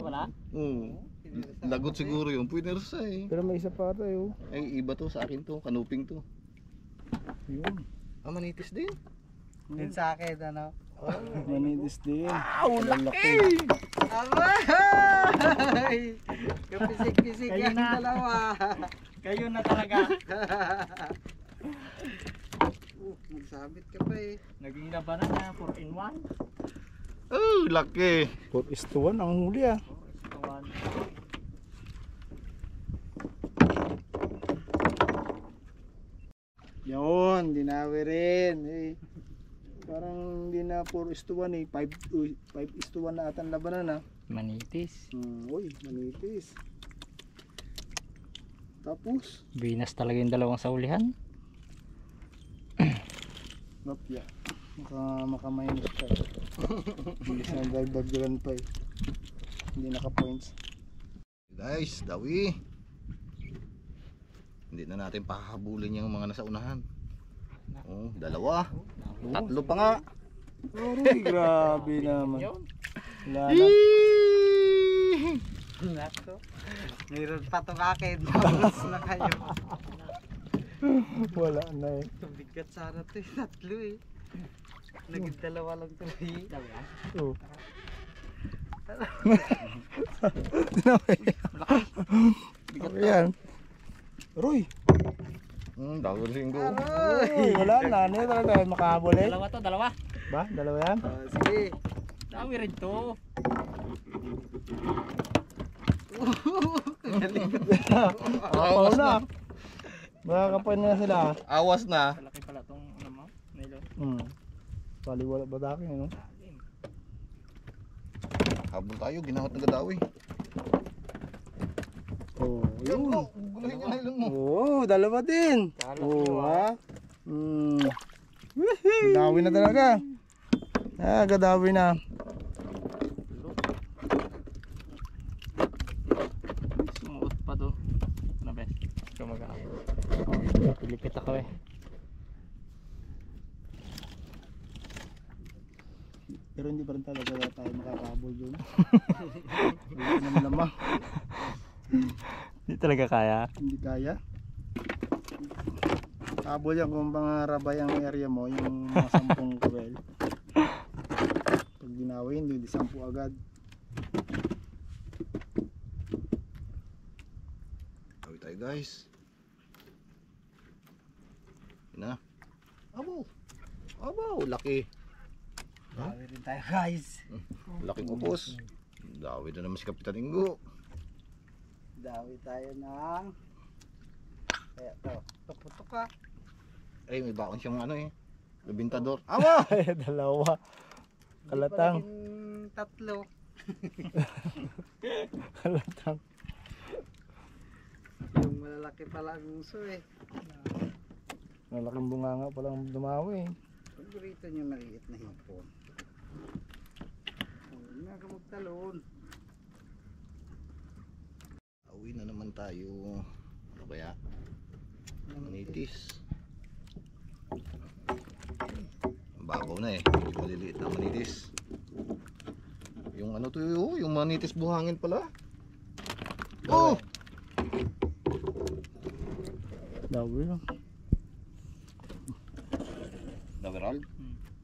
Wala? Lagot siguro yun. Pwede rin sa eh. Pero may isa pa tayo. Ay, iba to sa akin to. Kanuping to. Yun. Ah, manitis din. Din sa akin, ano? Manitis din. Laki! Abay! Yung pisik-pisik Kayo yan na. dalawa. Kayo na talaga. Magsabit ka pa eh. Naging labanan na 4-in-1. Oh, laki! 4:1 ang huli ah. Yun, dinawi rin. Eh, parang hindi na 4:1 eh. 5:1 na atan labanan ah. Manitis. Uy, manipis. Tapos, Binas talaga yung dalawang saulihan. Nopya. Maka-minus pa eh. Hindi siya nagdagdagan pa eh. Hindi naka-points. Guys, dawi. Hindi na natin pahabulin yung mga nasa unahan. Oh, dalawa. Tatlo pa nga. Uy, grabe naman. Wala na. Nato. Mayroon pa to akin. Tapos na kayo. Wala na eh. Bigat sana to eh. Tatlo eh. Naging dalawa lang to eh. Oh. Ayan. Roy. Dawal linggo. Uy, wala na. Ano yun talaga makahabol eh? Dalawa to, dalawa. Ba? Dalawa yan? Sige. Dami rin to. Oo na. Makakapain na sila. Awas na. Malaki pala tong ano mo, Milo. Paliwala ba daki ano? Habol tayo, ginawat ng gadawi. Oh, yun. Gulahin niya na ilang mo. Oo, dalawa din. Oo, ha? Gadawi na talaga. Ah, gadawi na. Sumuot pa to. Ano best? Kumagawa. Pilipit ako eh. Pero hindi pa rin talaga tayo makakabol doon. Wala naman lamang. Hindi talaga kaya. Hindi kaya. Habol yan kung mga rabay ang area mo, yung mga 10 kuwel. Pag ginawin, hindi 10 agad. Tawi tayo guys. Yun na. Abo. Abo, laki. Bawi rin tayo guys. Laking upos. Dawi na naman si Kapitan Ingo. Dawi tayo ng... Kaya to. Tuputok ka. Ay, may bakon siyang ano eh. Labintador. Awa! Dalawa. Kalatang. Hindi pa naging tatlo. Kalatang. Yung malalaki pala ang uso eh. Malaking bunganga palang dumawi. Paborito niya maliit na hipon. Huwag na ka magtalon. Awi na naman tayo. Ano kaya? Manitis. Babaw na eh. Yung maliliit na manitis. Yung ano to yun? Yung manitis buhangin pala. Oh! Dawi lang. Naveral?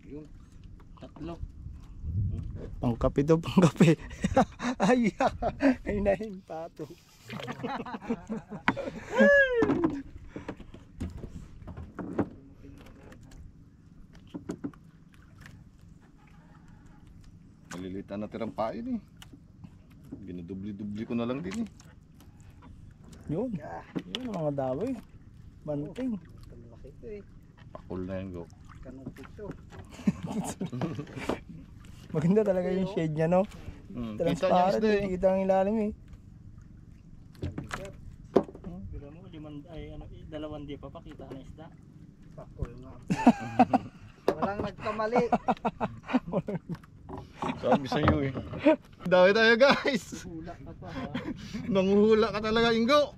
Yun. Tatlo. Pangkape daw, pangkape. Ay, ay nahin pato. Maliliit na natirang pain eh. Ginadubli-dubli ko na lang din eh. Yun. Yun ang mga dawi. Banting. Malaki to eh. Pakul na yan go. Kanupit to. Maganda talaga yung shade niya, no? Kita niya Transparent, isda eh. hindi kita ang ilalim eh. Bila mo, dalawang di pa pakita na isda. Pakul nga. Walang nagkamali. Sabi sa iyo eh. Dawi tayo guys. Hula ka pa ha. Nanguhula ka talaga Ingo.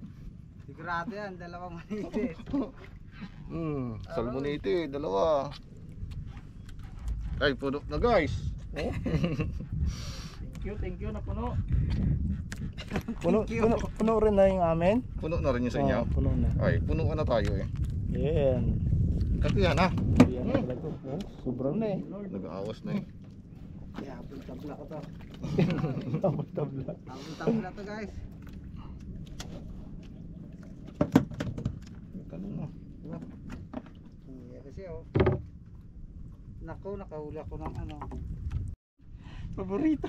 Sigurado yan, dalawang manitis. Salmonite, dalawa. Ay, puno na guys. Thank you na puno. Puno rin na yung amin. Puno na rin yung sa inyo. Puno na. Ay, puno na tayo eh. Yan. Katiyan ha. Yan na talaga. Oh, sobrang na eh. Nag-aawas na eh. Kaya habang tabla ko to. Tabla. Habang tabla to guys. Tanong mo. Yeah, kasi oh. Nako, nakahula ko ng ano. Paborito.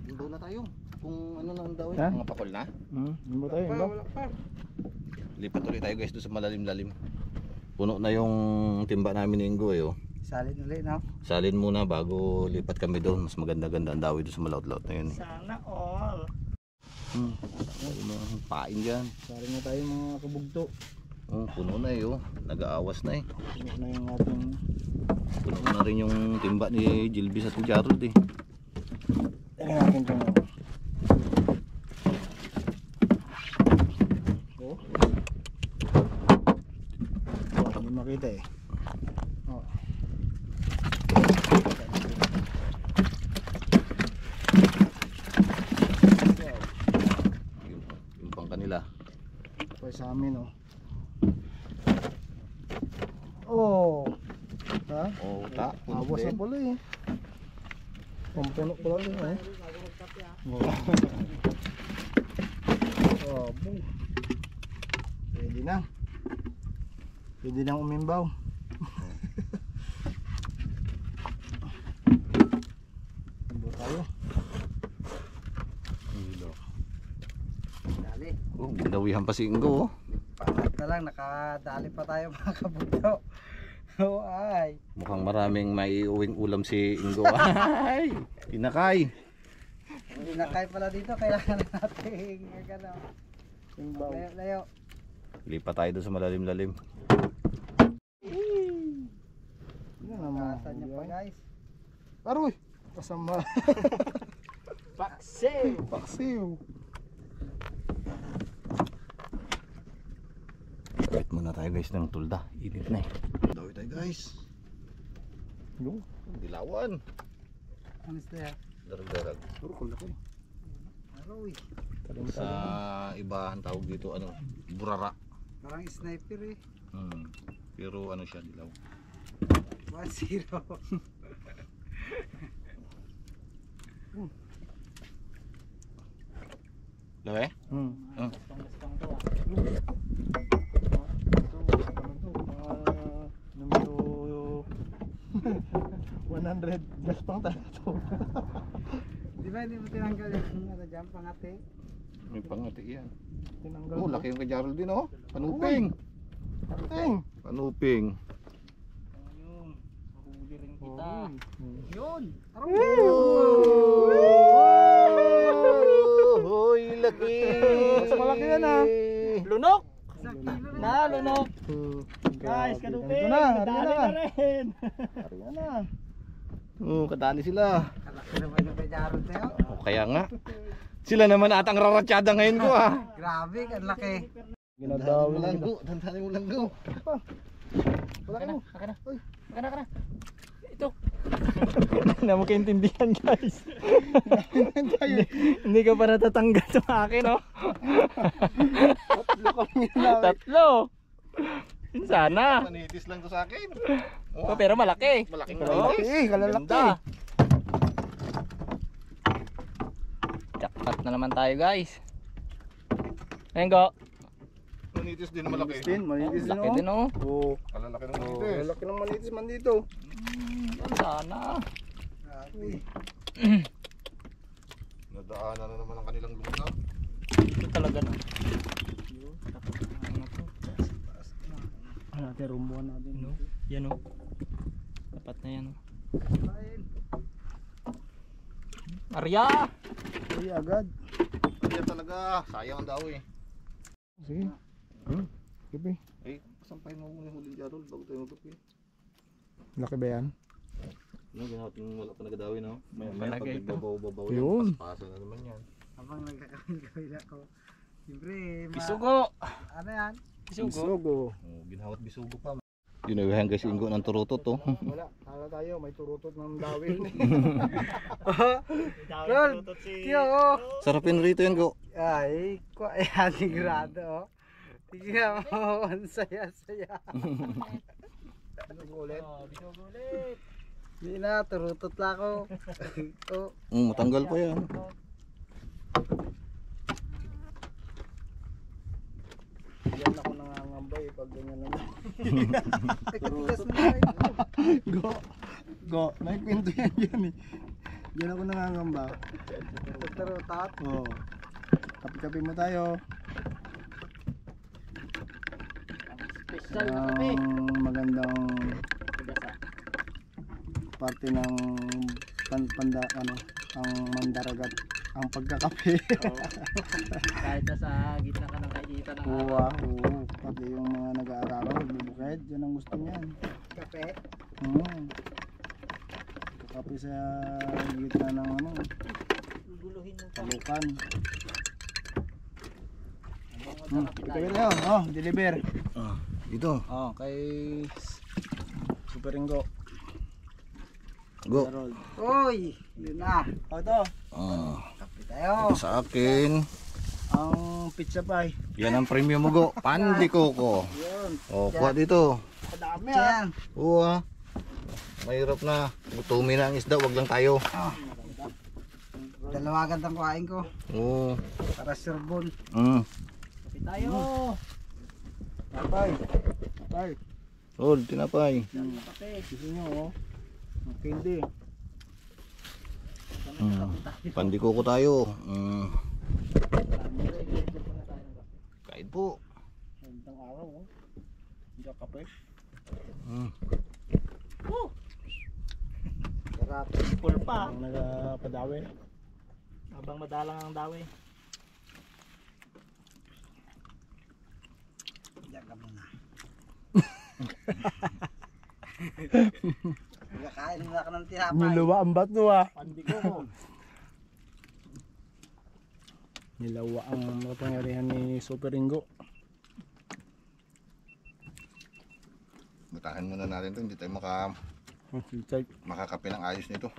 Imbaw na tayo. Kung ano lang daw eh. Ha? Mga pakol na. Hindi mo tayo, ba? Wala pa. Lipat ulit tayo guys doon sa malalim-lalim. Puno na yung timba namin ni Ingo eh oh. Salin ulit no? Salin muna bago lipat kami doon. Mas maganda-ganda ang dawi doon sa malaut-laut na yun eh. Sana all. Ayun mga pain dyan. Sari na tayo mga kabugto. Oh, puno na eh oh. Nag-aawas na eh. Puno na yung ating... Puno na rin yung timba ni Gilbis at ni Jarrod eh. Tingnan natin ito nga. Oh. Hindi makita eh. Oh. Yung pang kanila. Ito sa amin oh. Oh. Ha? Oh, ta. Puno Awas na din. pala eh. Pampuno pala rin eh. Oh, boom. Pwede na. Pwede nang umimbaw. Imbaw tayo. Dali. Oh, gindawihan pa si Ingo oh. Pangat na lang, nakadali pa tayo mga kabugto. Oh ay. Mukhang maraming maiuwing ulam si Ingo. Ay, tinakay. Hindi na kaya pala dito, kailangan natin gano'n. Imbaw. Layo, layo. Lipat tayo doon sa malalim-lalim. Yan naman. Saan niyo pa guys? Aroy! Kasama. Paksiw. Paksiw. Wait muna tayo guys ng tulda. Init na eh. Dawi tayo guys. Yung. Dilawan. Ano siya? Darag-darag. Puro ko laki. Aroy. Sa iba ang tawag dito ano, burara. Parang sniper eh. Pero ano siya, dilaw. 1-0. Lawe? Pang to ah. Numero 100 gas pang talaga to. Di ba hindi mo tinanggal yung ano dyan, pangati? May pangati yan. Tinanggal. Oh, laki yung kay Jarrod din oh. Panuping. Ting. Panuping. Ayun. Mahuli rin kita. Yun! Hoy, laki. Mas malaki yan ah. Lunok. Isang kilo rin. Na, lunok. Guys, Ganito kanupin. na, Dali harina na na. rin. Harina na. Oh, kadali sila. Kalaki naman yung kay Jarrod tayo. Oh, kaya nga. Sila naman atang raratsyada ngayon ko ah. Grabe, ang laki. Ginadawi na lang kita. go, dandanin mo lang go. Wala ka mo. Aka na. Ito. Hindi mo kaintindihan guys. Hindi ka pa natatanggal sa akin oh. Tatlo kami na. Tatlo. Sana. Manitis lang to sa akin. Oh, pero malaki. Malaking Oh. manitis. Kalalaki. Ganda. Jackpot na naman tayo guys. Ayun go. Manitis din malaki. Manitis din Laki din oh. oh. Kalalaki ng Oh, manitis. laki ng manitis man dito. Sana. Grabe. Nadaanan na naman ang kanilang lugaw. Ito talaga na. Ano natin, rumbuhan natin. No? Yan oh. Dapat na yan oh. Kain. Arya! Uy, agad. Kaya talaga, sayang ang daw eh. Sige. Sige. Eh, pasampahin mo muna yung huling Jarrod bago tayo magkapi. Laki ba yan? Ano, ginawa natin wala pa nagadawi no? Maya Malagay pag ito. nagbabaw-babaw Yun. yan, paspasa na naman yan. Habang nagkakawin ako. Siyempre, Bisugo! ano yan? Bisugo. Sugo. Oh, ginhawat bisugo pa. Dinawihan guys inggo ng turutot to. Wala, kala tayo may turutot ng dawin. Tol, tiyo oh. Sarapin rito yan go. Ay, ko ayan, sigurado oh. Tingnan mo, ang saya-saya. Binugulit. Hindi na, turutot lang ako. Oh. Matanggal pa yan. Yan ako nangangambay pag ganyan naman. Tigas mo na Go. Go. May kwento yan yan eh. Diyan ako nangangamba. turutot. Oo. Kapi-kapi mo tayo. Special na kape. Ang magandang Gasa. parte ng panda ano, ang mandaragat ang pagkakape. Kahit sa gitna ka ng kainitan ng araw. Wow, oo. Pati yung mga nag-aaralan, nagbubukid, yan ang gusto niyan. Kape. Kape sa gitna ng ano, Guluhin mo pa. talukan. Sarap Ikaw tayo. yun, deliver. Dito. Kay Super Ringo. Go. Harold. Uy, yun na. Ito, Kape tayo. Ito sa akin. ang pizza pie. Yan ang premium mo go. Pandi Coco. Yun. Kuha dito. Kadami Yan. Oo. Mahirap na. Gutumin na ang isda, wag lang tayo. Dalawa agad ang kuhain ko. Oo. Para surbon. Kape tayo. Tapay. Tapay. Hold, tinapay. Kape. Gusto nyo, ang candy. Pandi Coco tayo. Kain po. Magandang araw, hindi ka kape. Sarap. Full pa. Ang nagpadawi. Habang madalang ang dawi. Diyan ka muna. Kakain mo na ka ng tinapay. Nilawa ang bato Pandi ko. Nilawa ang kapangyarihan ni Super Ringo. Batahan muna natin to. Hindi tayo makakape ng ayos nito.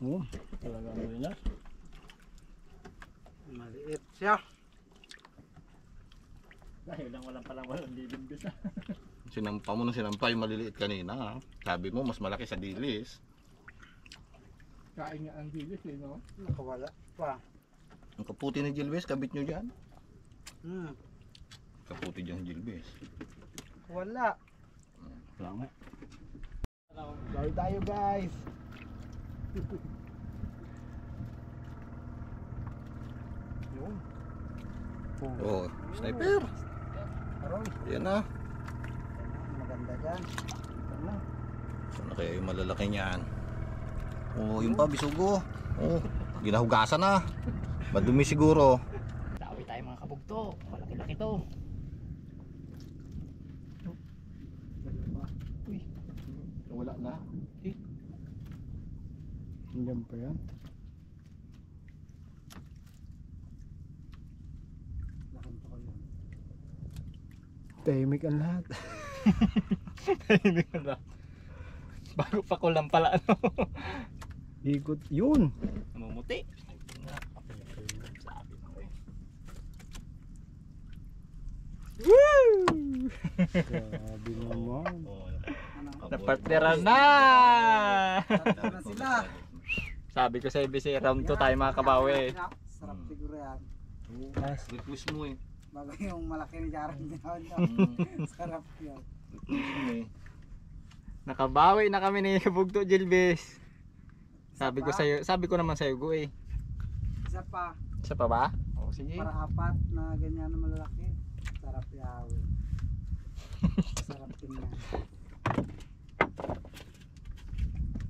Oo, talaga mo yun ah. Maliit siya. Dahil lang walang lilimbi sa. Sinampa mo na sinampa yung maliliit kanina. Ha? Sabi mo mas malaki sa dilis. Kain nga ang dilis eh, no? Nakawala pa. Ang kaputi ni Gilbes, kabit nyo dyan. Kaputi dyan Gilbes. Wala. Salamat. Sorry tayo guys. Yun. Oh, sniper. Aroy. Yan na. Maganda dyan. Ano? Saan na kaya yung malalaki niyan? Oh, yung pa, bisugo. Oh, ginahugasan na. Madumi siguro. Dawi tayo mga kabugto. Malaki-laki to. Uy. Wala na. Hanggang pa yan. Nakunto ko yun. Tahimik ang lahat. Tahimik na. Bago pa ko lang pala ano. Ikot yun. Namumuti. Grabe naman. Ano? Napartneran na! Tatlo na sila. Sabi ko sa ABC, round 2 tayo mga kabawi. Sarap siguro yan. Request mo eh. Bago yung malaki ni Jaron ginawa niya. Sarap yan. Request mo eh. Nakabawi na kami ni Bugto Gilbes. Sabi ko naman sa iyo, eh. Isa pa. Isa pa ba? O sige. Para apat na ganyan na malalaki. Sarap yawin. Sarap tingnan.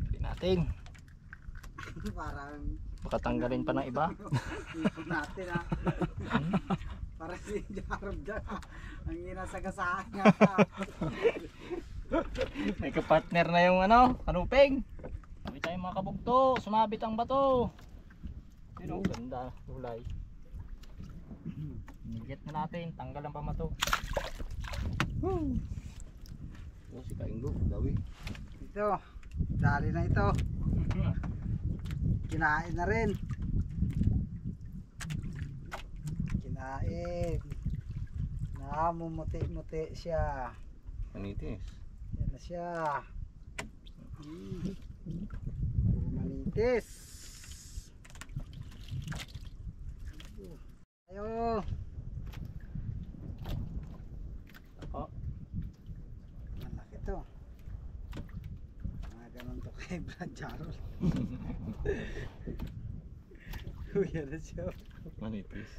Hindi natin. Parang Baka tanggalin pa ng iba. ipon natin ha. Para si Jaron dyan ha. Ang inasagasaan nga ha. May kapartner na yung ano, kanuping. Sabi tayo mga kabugto, sumabit ang bato. Pero ganda, ulay. Nigit na natin, tanggal ang pamato. Oh, si Kainggo, dawi. Ito, dali na ito. Kinain na rin. Kinain. Namumuti-muti siya. Manitis. Yan na siya. Puro manitis. Ayo. Ako. Malaki to. Mga ganun to kay Brad Jarol. Uy, yan na siya. Manitis.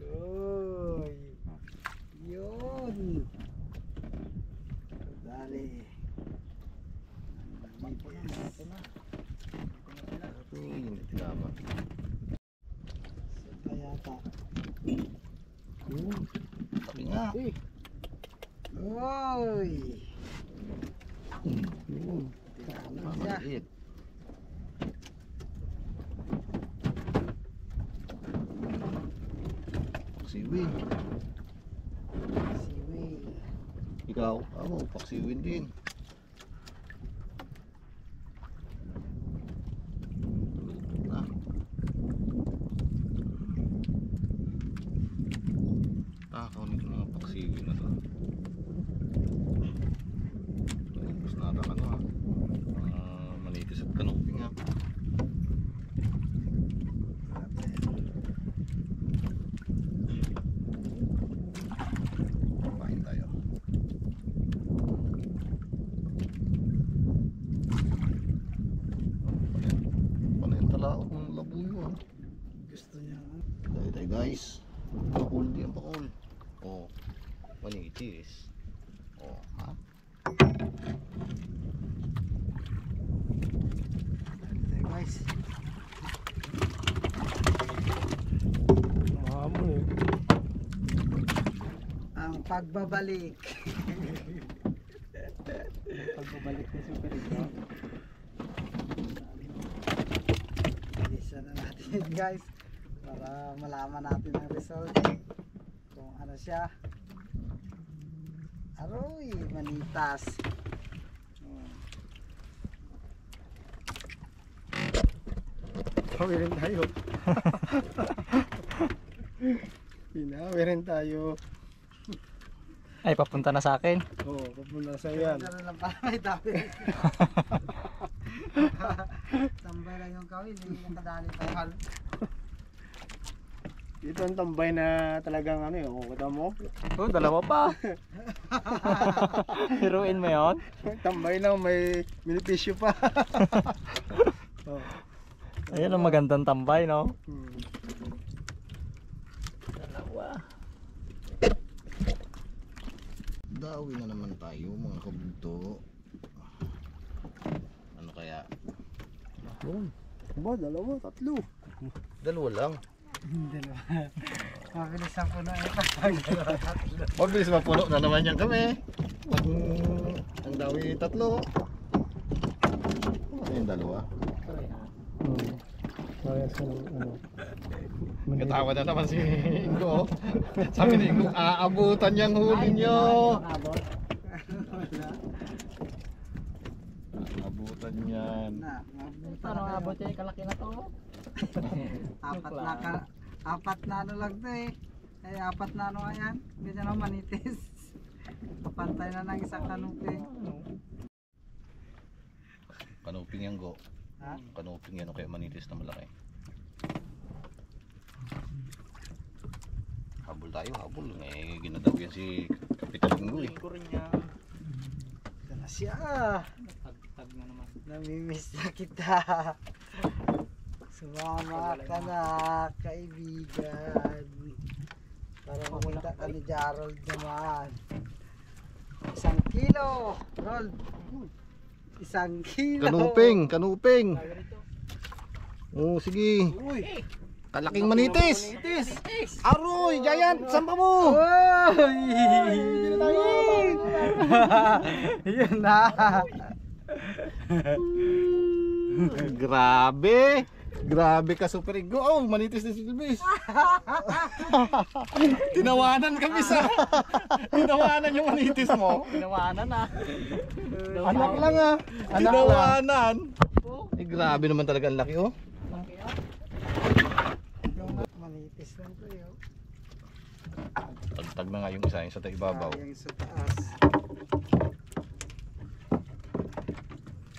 Uy. Yun. Dali. Manitis. Uy, hindi tinama. Saka yata. Sabi nga. Uy. Tinama siya. Maliit. Paksiwin. Siwi. Ikaw? Ako, paksiwin din. Ah. Kaunin ko mga paksiwin na to. Tapos na ata ano ha. Manitis at kanuping ha. Kain tayo. Panayin tala ako ng labuyo ha. Gusto niya. Tayo tayo guys. Pakul di ang pakul. Oh, manitis. Oh, ha? Dali guys. Ang pagbabalik. Pagbabalik ni Super Ito. Bilisan na natin guys. Para malaman natin ang result. Kung ano siya. Aroy, manitas. Pinawi rin tayo. Pinawi rin tayo. Ay, papunta na sa akin. Oo, papunta sa yan. Ganun lang pala may dami. Tambay lang yung kawin, hindi yung kadali pa. Ito ang tambay na talagang ano yun. Kita mo? Oh, dalawa pa. Hiruin mo yun? Tambay na may benepisyo pa. Oh. Ayun ang magandang tambay, no? Dalawa. Dawi na naman tayo mga kabugto. Ano kaya? Ba, dalawa, tatlo. Dalawa lang. Dalawa. Mabilis ang puno eh. Mabilis mapuno na naman yan kami. Pag ang dawi tatlo. Ano yung dalawa? Kaya sa ano. Katawa na naman si Ingo. Sabi ni Ingo, aabutan niyang huli niyo. Aabutan niyan. Parang abot yung kalaki na to. Apat na ano lang to eh. Ay, apat na ano nga yan. Ganyan ako manitis. Papantay na ng isang kanuping. Kanuping yan go. Ha? Kanuping yan o kaya manitis na malaki. Habol tayo, habol. Eh, ginadaw yan si Kapitan Ingo eh. Ko rin yan. Ito na siya. Tag na naman. Namimiss na kita. Sumama ka na, kaibigan. Para makita ka ni Gerald naman. 1 kilo. Roll. 1 kilo. Kanuping. Oh, sige. Uy! Kalaking manitis. Aroy, giant, sampa mo. Uy! Yun na. Grabe. Grabe ka, Super Ingo. Oh, manitis na si Silvis. Tinawanan kami sa... Tinawanan yung manitis mo. Tinawanan na. Anak lang ah. Anak lang. Tinawanan. Eh, grabe naman talaga ang laki, oh. Manitis lang to yun. Tagtag na nga yung isa, yung sa ibabaw. Sayang sa taas.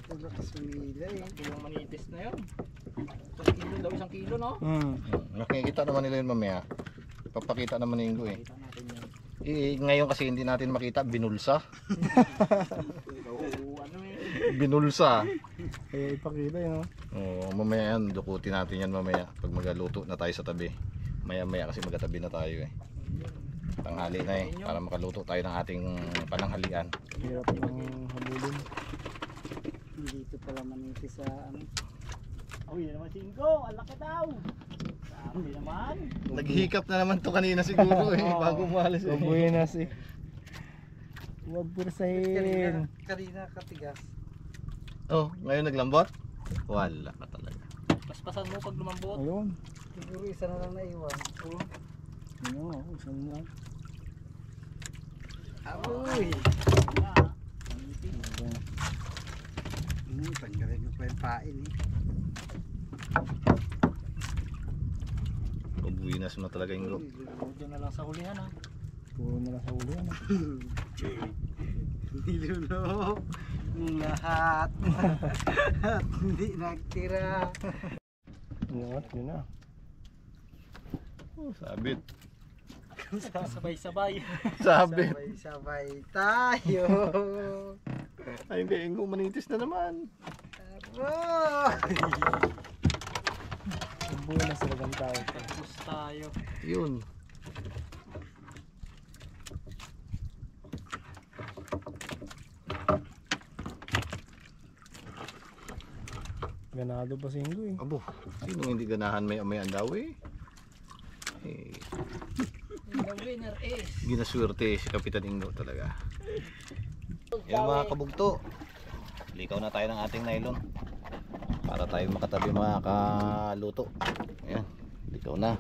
Wala ka sumila eh. Yung manitis na yun. 1 kilo, no? Nakikita naman nila yun mamaya. Papakita naman ni Ingo eh. Kita natin yun. Ngayon kasi hindi natin makita, binulsa. Ano eh. Binulsa. Eh, ipakita yun. Oo, mamaya yan, dukutin natin yan mamaya pag magaluto na tayo sa tabi. Maya kasi magkatabi na tayo eh. Tanghali na eh, para makaluto tayo ng ating pananghalian. Hirap ng habulin. Dito pala manitis sa ano. Uy, yan naman si Ingo. Ang laki daw. Sabi naman. Naghihikap na naman to kanina siguro eh, Oo. bago umalis eh. Buenas eh. Huwag pursahin. Kanina katigas. Oh, ngayon naglambot? Wala ka talaga. Paspasan mo pag lumambot. Ayun. Siguro isa na lang naiwan. Ano, isang lang. Uy! Tanggalin mo pa yung pain eh. Pabuinas mo talaga Ingo. Buti na lang sa hulihan ha. Puro na lang sa uli yan. Nilulok ng lahat. At hindi nagtira. Ingat, yun na. Oh, sabit. Sabay-sabay. Sabit. Sabay-sabay tayo. Ay hindi, Ingo manitis na naman. Aroy! Buenas talagang tao. Tapos tayo. Yun. Ganado pa si Ingo eh. Abo, sino hindi ganahan may daw eh? Eh, The winner is... ginaswerte si Kapitan Ingo talaga. Yan mga kabugto. Likaw na tayo ng ating nylon. Para tayo makatabi mga kaluto. Ayan, likaw na.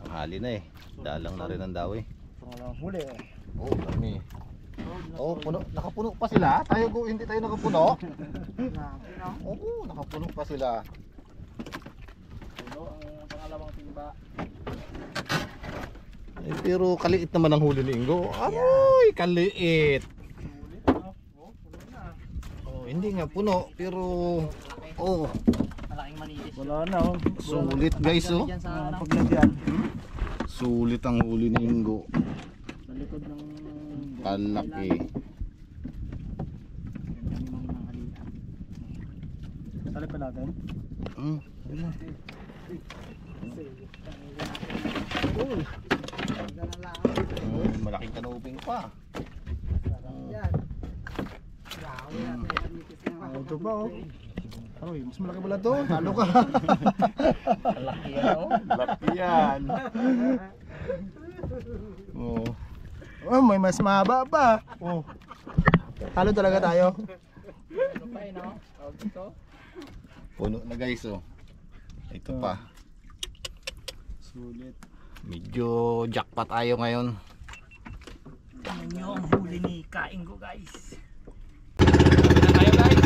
Tanghali na eh. Dalang na rin ang daw eh. Pangalang huli eh. Oo, kami. Oo, puno. Nakapuno pa sila. Tayo go, hindi tayo nakapuno. Grabe no? Oo, nakapuno pa sila. Puno ang pangalawang timba. Eh, pero kaliit naman ang huli ni Ingo. Aroy, kaliit. Huli na. Oh, puno na. Oh, hindi nga puno, pero oh, Malaking manitis. Wala na oh. sulit guys oh. Diyan sa ano. Paglagyan. Sulit ang huli ni Ingo. Sa likod ng... Kalaki. Sali pa natin. Hmm. Ganda na lang. Malaking kanuping pa. Sarap yan. Grabe natin yung manitis na mga Ito pa oh. Aroy, mas malaki pala to. Talo ka. Laki yan oh. Laki yan. Oh. Oh, may mas mahaba pa. Oh. Talo talaga tayo. Ano pa eh no? Tawag dito. Puno na guys oh. Ito pa. Sulit. Medyo jackpot tayo ngayon. Tingnan nyo ang huli ni Kaingo guys. Tayo guys.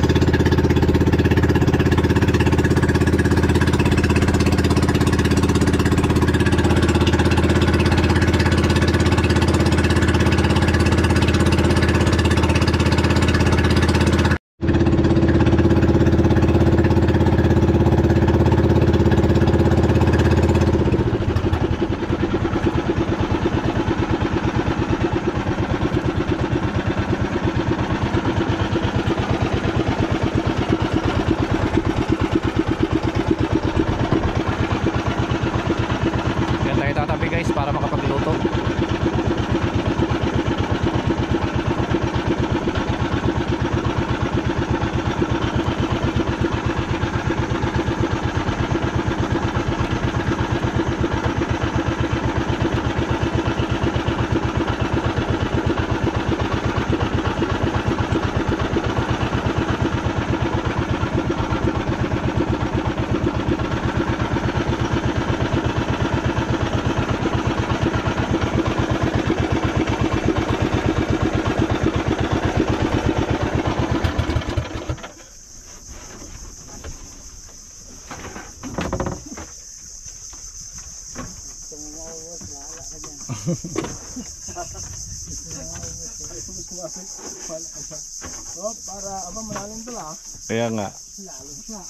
Oh, para aba malalim pala. Kaya nga. Lalim nga.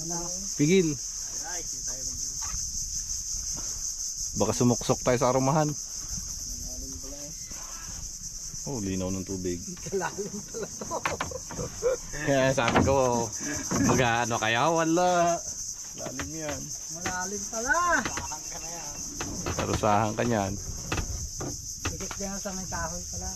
Ano? Pigil. Baka sumuksok tayo sa arumahan. Oh, linaw ng tubig. Lalim pala to. Kaya sabi ko, mag-ano kaya? Wala. Lalim yan. Malalim pala. Parusahan ka niyan. Sikit din sa may kahoy pala.